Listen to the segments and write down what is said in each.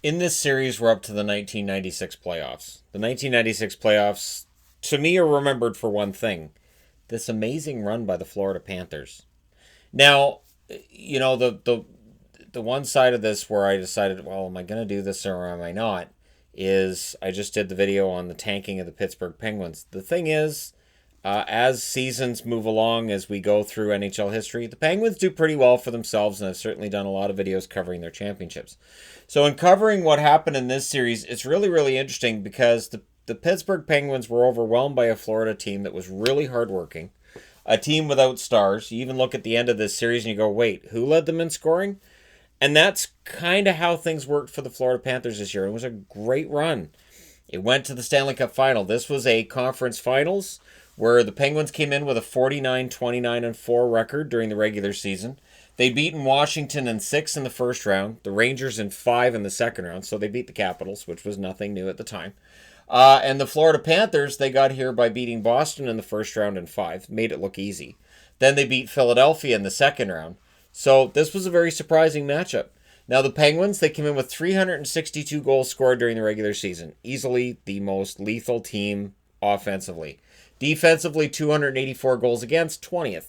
In this series, we're up to the 1996 playoffs. The 1996 playoffs, to me, are remembered for one thing: this amazing run by the Florida Panthers. Now, the one side of this where I decided, well, am I going to do this or am I not? Is I just did the video on the tanking of the Pittsburgh Penguins. The thing is, as seasons move along, as we go through NHL history, the Penguins do pretty well for themselves, and I've certainly done a lot of videos covering their championships. So, in covering what happened in this series, it's really, really interesting because the Pittsburgh Penguins were overwhelmed by a Florida team that was really hardworking, a team without stars. You even look at the end of this series and you go, wait, who led them in scoring? And that's kind of how things worked for the Florida Panthers this year. It was a great run. It went to the Stanley Cup final. This was a conference finals where the Penguins came in with a 49-29-4 record during the regular season. They beaten Washington in 6 in the first round, the Rangers in 5 in the second round, so they beat the Capitals, which was nothing new at the time. And the Florida Panthers, they got here by beating Boston in the first round in 5, made it look easy. Then they beat Philadelphia in the second round. So this was a very surprising matchup. Now the Penguins, they came in with 362 goals scored during the regular season. Easily the most lethal team offensively. Defensively, 284 goals against, 20th.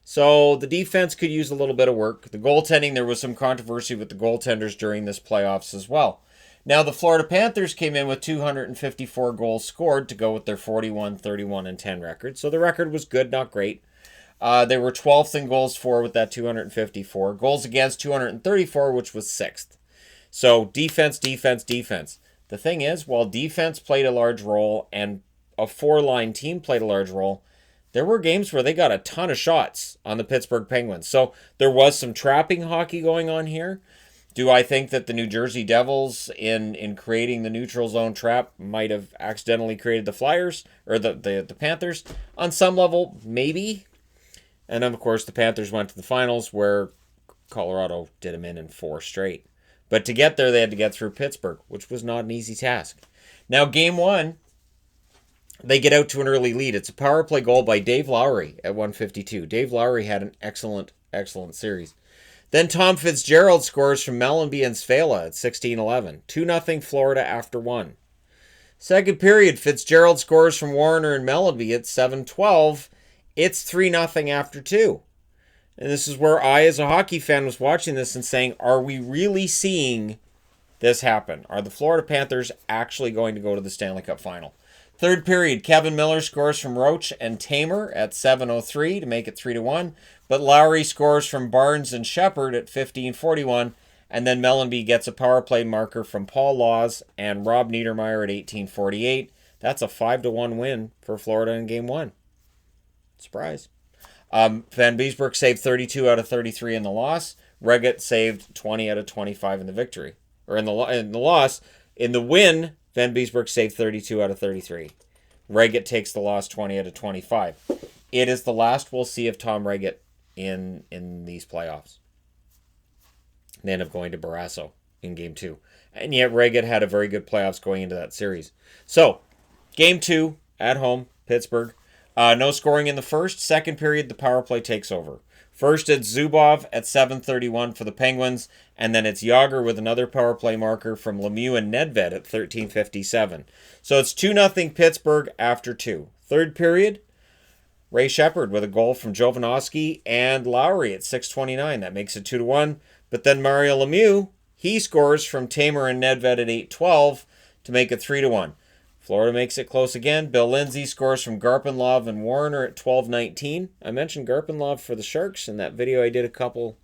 So the defense could use a little bit of work. The goaltending, there was some controversy with the goaltenders during this playoffs as well. Now the Florida Panthers came in with 254 goals scored to go with their 41-31-10 record. So the record was good, not great. They were 12th in goals for with that 254. Goals against 234, which was 6th. So defense, defense, defense. The thing is, while defense played a large role and a four-line team played a large role, there were games where they got a ton of shots on the Pittsburgh Penguins. So there was some trapping hockey going on here. Do I think that the New Jersey Devils, in creating the neutral zone trap, might have accidentally created the Flyers or the Panthers? On some level, maybe. And then, of course, the Panthers went to the finals where Colorado did them in 4 straight. But to get there, they had to get through Pittsburgh, which was not an easy task. Now, game 1, they get out to an early lead. It's a power play goal by Dave Lowry at 152. Dave Lowry had an excellent, excellent series. Then Tom Fitzgerald scores from Mellanby and Svala at 16-11. 2-0 Florida after 1. Second period, Fitzgerald scores from Warner and Mellanby at 7-12. It's 3-0 after 2. And this is where I, as a hockey fan, was watching this and saying, are we really seeing this happen? Are the Florida Panthers actually going to go to the Stanley Cup final? Third period, Kevin Miller scores from Roach and Tamer at 7:03 to make it 3-1. But Lowry scores from Barnes and Shepard at 15:41. And then Mellanby gets a power play marker from Paul Laws and Rob Niedermeyer at 18:48. That's a 5-1 win for Florida in game 1. Surprise. Van Beesbroek saved 32 out of 33 in the loss. Reggett saved 20 out of 25 in the victory. Or in the loss. In the win, Van Beesbroek saved 32 out of 33. Reggett takes the loss 20 out of 25. It is the last we'll see of Tom Reggett in these playoffs. They end up going to Barrasso in game 2. And yet Reggett had a very good playoffs going into that series. So, game 2 at home, Pittsburgh. No scoring in the first. Second period, the power play takes over. First, it's Zubov at 7:31 for the Penguins, and then it's Yager with another power play marker from Lemieux and Nedved at 13:57. So it's 2-0 Pittsburgh after 2. Third period, Ray Shepard with a goal from Jovanovski and Lowry at 6:29. That makes it 2-1. But then Mario Lemieux, he scores from Tamer and Nedved at 8:12 to make it 3-1. Florida makes it close again. Bill Lindsay scores from Garpenlov and Warner at 12:19. I mentioned Garpenlov for the Sharks in that video I did a couple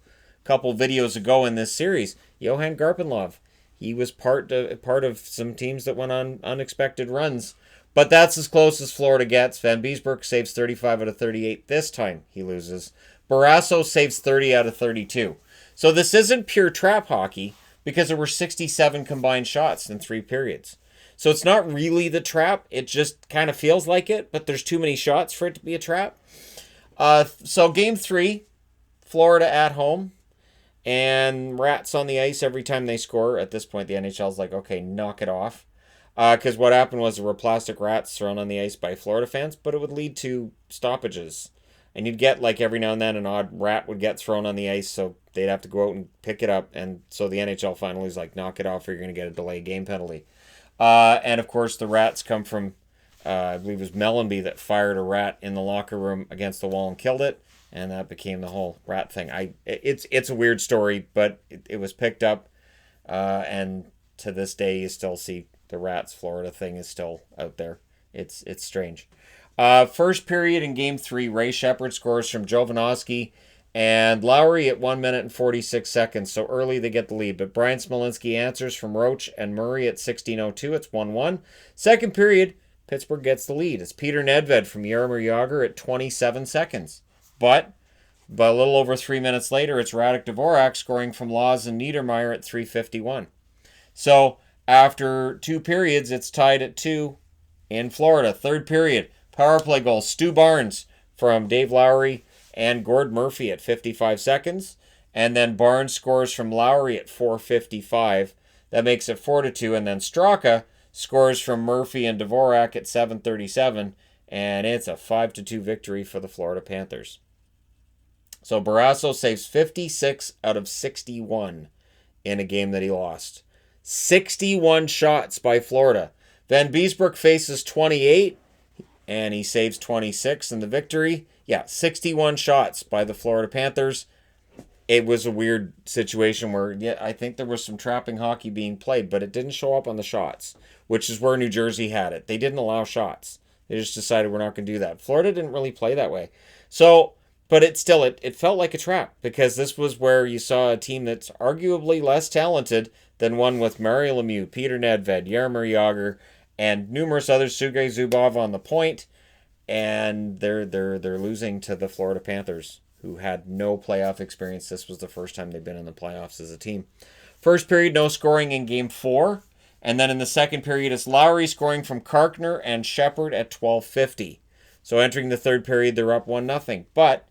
videos ago in this series. Johan Garpenlov, he was part of some teams that went on unexpected runs. But that's as close as Florida gets. Van Beesbroek saves 35 out of 38. This time he loses. Barrasso saves 30 out of 32. So this isn't pure trap hockey because there were 67 combined shots in 3 periods. So it's not really the trap. It just kind of feels like it, but there's too many shots for it to be a trap. So game 3, Florida at home, and rats on the ice every time they score. At this point, the NHL's like, okay, knock it off. Because what happened was there were plastic rats thrown on the ice by Florida fans, but it would lead to stoppages. and you'd get like every now and then an odd rat would get thrown on the ice, so they'd have to go out and pick it up, and so the NHL finally was like, knock it off or you're going to get a delay game penalty. And of course the rats come from, I believe it was Mellenby that fired a rat in the locker room against the wall and killed it, and that became the whole rat thing. It's a weird story, but it was picked up, and to this day you still see the rats Florida thing is still out there. It's strange. First period in Game 3, Ray Shepherd scores from Jovanovski and Lowry at 1 minute and 46 seconds. So early they get the lead. But Brian Smolinski answers from Roach and Murray at 16:02. It's 1-1. Second period, Pittsburgh gets the lead. It's Peter Nedved from Jaromir Jagr at 27 seconds. But a little over 3 minutes later, it's Radek Dvorak scoring from Laws and Niedermeyer at 3:51. So after 2 periods, it's tied at 2 in Florida. Third period, power play goal, Stu Barnes from Dave Lowry and Gord Murphy at 55 seconds. And then Barnes scores from Lowry at 4:55. That makes it 4-2. And then Straka scores from Murphy and Dvorak at 7:37. And it's a 5-2 victory for the Florida Panthers. So Barrasso saves 56 out of 61 in a game that he lost. 61 shots by Florida. Van Beesbrook faces 28, and he saves 26 in the victory. Yeah, 61 shots by the Florida Panthers. It was a weird situation where, yeah, I think there was some trapping hockey being played, but it didn't show up on the shots, which is where New Jersey had it. They didn't allow shots. They just decided we're not going to do that. Florida didn't really play that way. So, but it felt like a trap, because this was where you saw a team that's arguably less talented than one with Mario Lemieux, Peter Nedved, Jaromir Jagr, and numerous others, Sergei Zubov on the point, and they're losing to the Florida Panthers, who had no playoff experience. This was the first time they've been in the playoffs as a team. First period, no scoring in Game 4, and then in the second period, it's Lowry scoring from Karkner and Shepherd at 12:50. So entering the third period, they're up 1-0. But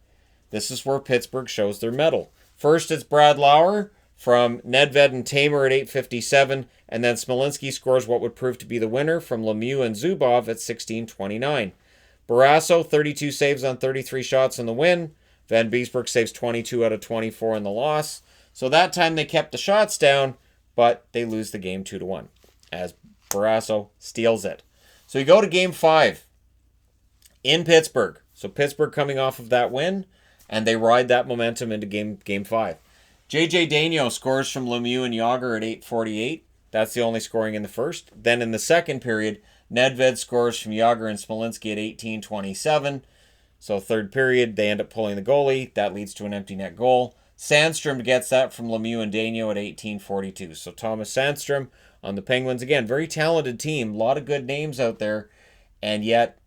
this is where Pittsburgh shows their mettle. First, it's Brad Lauer from Nedved and Tamer at 8:57, and then Smolinski scores what would prove to be the winner from Lemieux and Zubov at 16:29. Barrasso, 32 saves on 33 shots in the win. Van Beesbrook saves 22 out of 24 in the loss. So that time they kept the shots down, but they lose the game 2-1 as Barrasso steals it. So you go to Game 5 in Pittsburgh. So Pittsburgh coming off of that win, and they ride that momentum into Game 5. J.J. Daigneault scores from Lemieux and Jagr at 8:48. That's the only scoring in the first. Then in the second period, Nedved scores from Jagr and Smolinski at 18:27. So third period, they end up pulling the goalie. That leads to an empty net goal. Sandstrom gets that from Lemieux and Daigneault at 18:42. So Thomas Sandstrom on the Penguins. Again, very talented team. A lot of good names out there. And yet,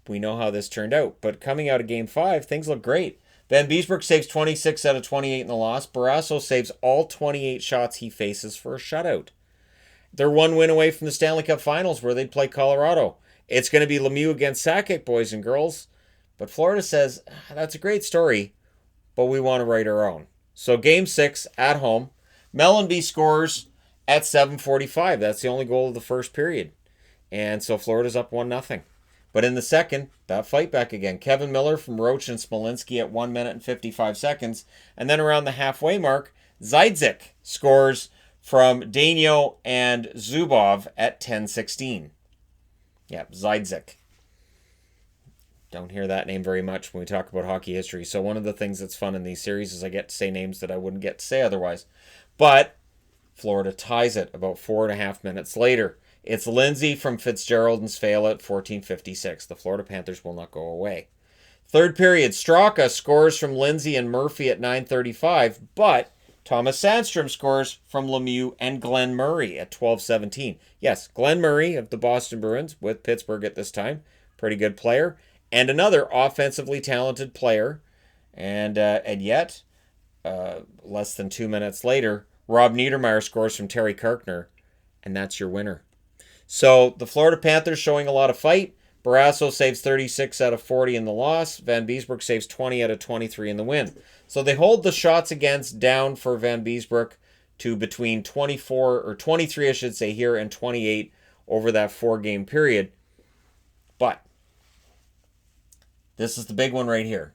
we know how this turned out. But coming out of Game 5, things look great. Van Beesbrook saves 26 out of 28 in the loss. Barrasso saves all 28 shots he faces for a shutout. They're one win away from the Stanley Cup Finals, where they'd play Colorado. It's going to be Lemieux against Sakic, boys and girls. But Florida says, that's a great story, but we want to write our own. So Game 6 at home, Mellenby scores at 7:45. That's the only goal of the first period. And so Florida's up 1-0. But in the second, that fight back again. Kevin Miller from Roach and Smolinski at 1 minute and 55 seconds. And then around the halfway mark, Zajdzik scores from Daigneault and Zubov at 10:16. Yeah, Zajdzik. Don't hear that name very much when we talk about hockey history. So one of the things that's fun in these series is I get to say names that I wouldn't get to say otherwise. But Florida ties it about 4.5 minutes later. It's Lindsay from Fitzgerald and Svala at 14:56. The Florida Panthers will not go away. Third period, Straka scores from Lindsay and Murphy at 9:35, but Thomas Sandstrom scores from Lemieux and Glenn Murray at 12:17. Yes, Glenn Murray of the Boston Bruins with Pittsburgh at this time. Pretty good player. And another offensively talented player. And yet, less than 2 minutes later, Rob Niedermeyer scores from Terry Karkner, and that's your winner. So the Florida Panthers showing a lot of fight. Barrasso saves 36 out of 40 in the loss. Van Beesbrook saves 20 out of 23 in the win. So they hold the shots against down for Van Beesbrook to between 24, or 23, I should say here, and 28 over that 4-game period. But This is the big one right here.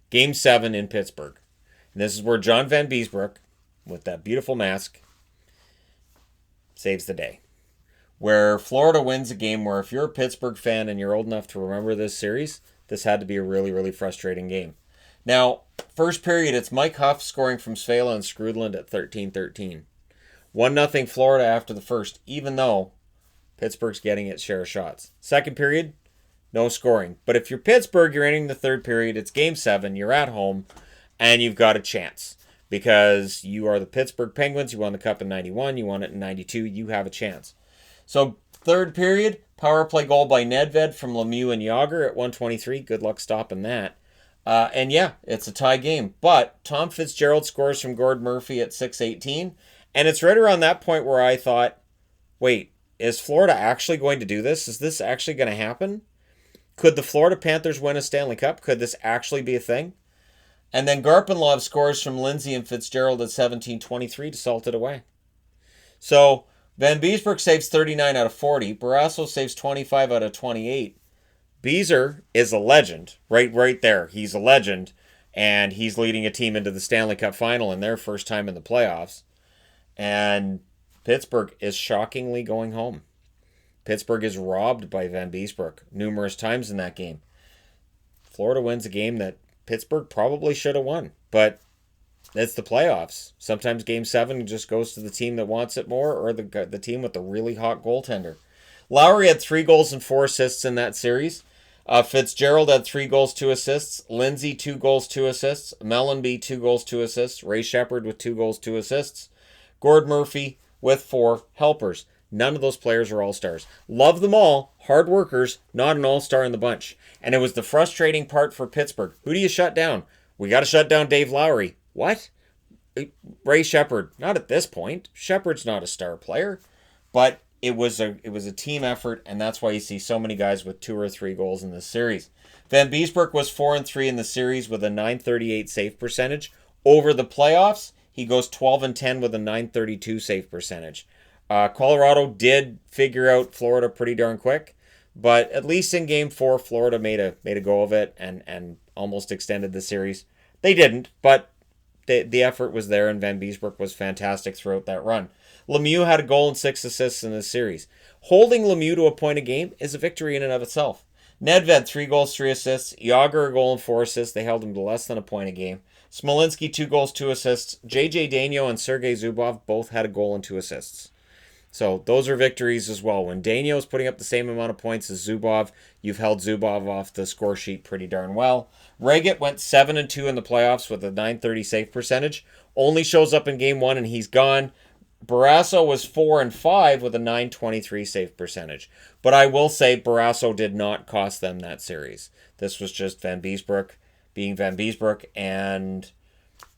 Game 7 in Pittsburgh. And this is where John Van Beesbroek, with that beautiful mask, saves the day. Where Florida wins a game where if you're a Pittsburgh fan and you're old enough to remember this series, this had to be a really, really frustrating game. Now, first period, it's Mike Huff scoring from Svela and Skrudland at 13-13. 1-0 Florida after the first, even though Pittsburgh's getting its share of shots. Second period, no scoring. But if you're Pittsburgh, you're entering the third period. It's Game 7. You're at home, and you've got a chance. Because you are the Pittsburgh Penguins. You won the Cup in 91. You won it in 92. You have a chance. So, third period, power play goal by Nedved from Lemieux and Yager at 1:23. Good luck stopping that. And yeah, it's a tie game. But Tom Fitzgerald scores from Gord Murphy at 6:18. And it's right around that point where I thought, wait, is Florida actually going to do this? Is this actually going to happen? Could the Florida Panthers win a Stanley Cup? Could this actually be a thing? And then Garpenlov scores from Lindsay and Fitzgerald at 17:23 to salt it away. So Van Beesbroek saves 39 out of 40. Barrasso saves 25 out of 28. Beezer is a legend, right there. He's a legend, and he's leading a team into the Stanley Cup final in their first time in the playoffs. And Pittsburgh is shockingly going home. Pittsburgh is robbed by Van Beesbroek numerous times in that game. Florida wins a game that Pittsburgh probably should have won, but it's the playoffs. Sometimes Game 7 just goes to the team that wants it more or the team with the really hot goaltender. Lowry had 3 goals and 4 assists in that series. Fitzgerald had 3 goals, 2 assists. Lindsay, 2 goals, 2 assists. Mellenby, 2 goals, 2 assists. Ray Shepherd with 2 goals, 2 assists. Gord Murphy with 4 helpers. None of those players are all-stars. Love them all. Hard workers, not an all-star in the bunch. And it was the frustrating part for Pittsburgh. Who do you shut down? We got to shut down Dave Lowry. What? Ray Shepherd. Not at this point. Shepherd's not a star player. But it was a team effort, and that's why you see so many guys with 2 or 3 goals in this series. Van Beesbroek was 4-3 in the series with a .938 save percentage. Over the playoffs, he goes 12-10 with a .932 save percentage. Colorado did figure out Florida pretty darn quick, but at least in Game 4, Florida made a go of it and almost extended the series. They didn't, but the effort was there, and Van Beesbroek was fantastic throughout that run. Lemieux had a goal and 6 assists in this series. Holding Lemieux to a point a game is a victory in and of itself. Nedved, 3 goals, 3 assists. Yager, a goal and 4 assists. They held him to less than a point a game. Smolinski, 2 goals, 2 assists. J.J. Daigneault and Sergei Zubov both had a goal and 2 assists. So those are victories as well. When Daigneault is putting up the same amount of points as Zubov, you've held Zubov off the score sheet pretty darn well. Reget went 7-2 in the playoffs with a .930 save percentage. Only shows up in Game 1 and he's gone. Barrasso was 4-5 with a .923 save percentage. But I will say Barrasso did not cost them that series. This was just Van Beesbroek being Van Beesbroek, and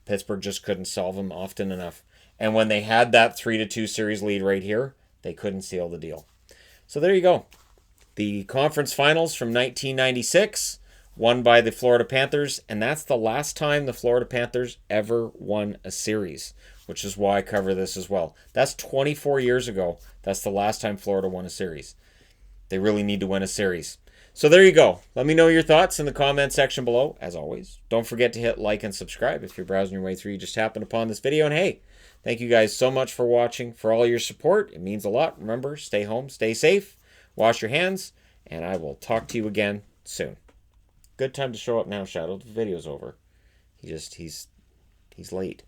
Pittsburgh just couldn't solve him often enough. And when they had that 3-2 series lead right here, they couldn't seal the deal. So there you go. The conference finals from 1996, won by the Florida Panthers, and that's the last time the Florida Panthers ever won a series, which is why I cover this as well. That's 24 years ago. That's the last time Florida won a series. They really need to win a series. So there you go. Let me know your thoughts in the comment section below, as always. Don't forget to hit like and subscribe if you're browsing your way through. You just happened upon this video. And hey, thank you guys so much for watching, for all your support. It means a lot. Remember, stay home, stay safe, wash your hands, and I will talk to you again soon. Good time to show up now, Shadow. The video's over. He's late.